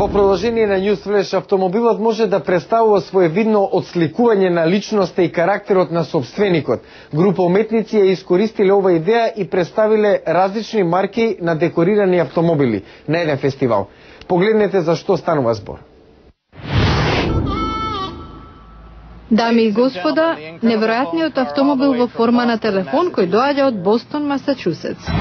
Во продолжение на Newsflash, автомобилот може да представува своевидно отсликување на личноста и карактерот на собственикот. Група уметници ја искористиле ова идеја и представиле различни марки на декорирани автомобили на еден фестивал. Погледнете за што станува збор. Дами и господа, неверојатниот автомобил во форма на телефон кој доаѓа од Бостон, Масачусетс.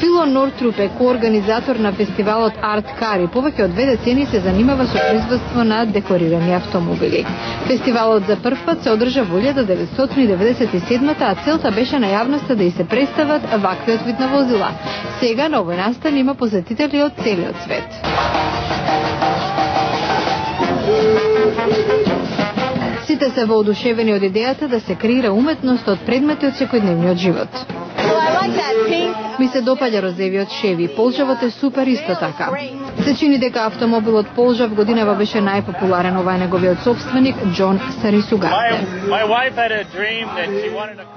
Фило Нортруп е коорганизатор на фестивалот Арт Кар и повеќе од 2 децени се занимава со производство на декорирани автомобили. Фестивалот за прв пат се одржа во 1997, а целта беше на јавноста да и се представат ваквиот вид на возила. Сега на овој настан има посетители од целиот свет. Сите се воодушевени од идејата да се креира уметност од предмети од секојдневниот живот. Ми се допаѓа розевиот Шеви, полжавот е супер исто така. Се чини дека автомобилот Полжав годинава беше најпопуларен, ова е неговиот собственик Џон Сарисугарте.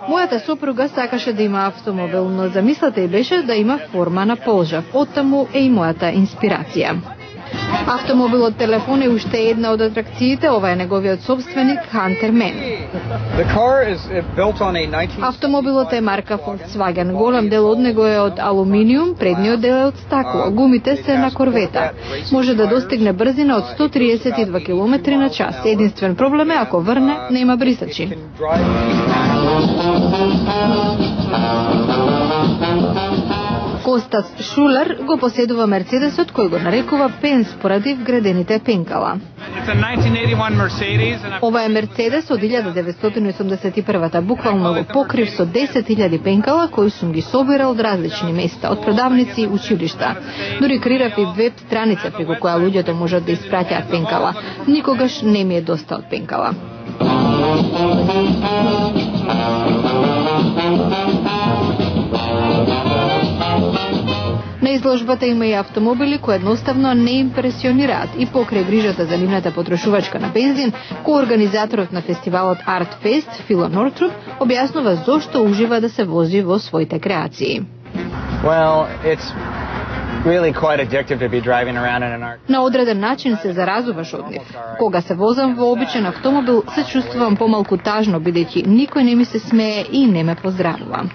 Мојата сопруга сакаше да има автомобил, но замислата ѝ беше да има форма на Полжав. Оттаму е и мојата инспирација. Автомобилот телефон е уште една од атракциите, ова е неговиот собственик Хантер Мен. Автомобилот е марка Volkswagen, голем дел од него е од алуминиум, предниот дел е од стакло, гумите се на корвета. Може да достигне брзина од 132 км на час. Единствен проблем е ако врне, нема брисачи. Костас Шулер го поседува Мерцедесот кој го нарекува пенс поради вградените пенкала. Ова е Мерцедес од 1981-та, буквално го покрив со 10.000 пенкала кои сум ги собирал од различни места, од продавници и училишта. Дури креирав и веб страница преку која луѓето можат да испраќаат пенкала. Никогаш не ми е доста од пенкала. На изложбата има и автомобили кои едноставно не импресионираат и покрај грижата за нивната потрошувачка на бензин, коорганизаторот на фестивалот Арт Фест, Фило Нортруп, објаснува зошто ужива да се вози во своите креации. На одреден начин се заразуваш од нив. Кога се возам во обичен автомобил, се чувствувам помалку тажно, бидејќи никој не ми се смее и не ме поздравува.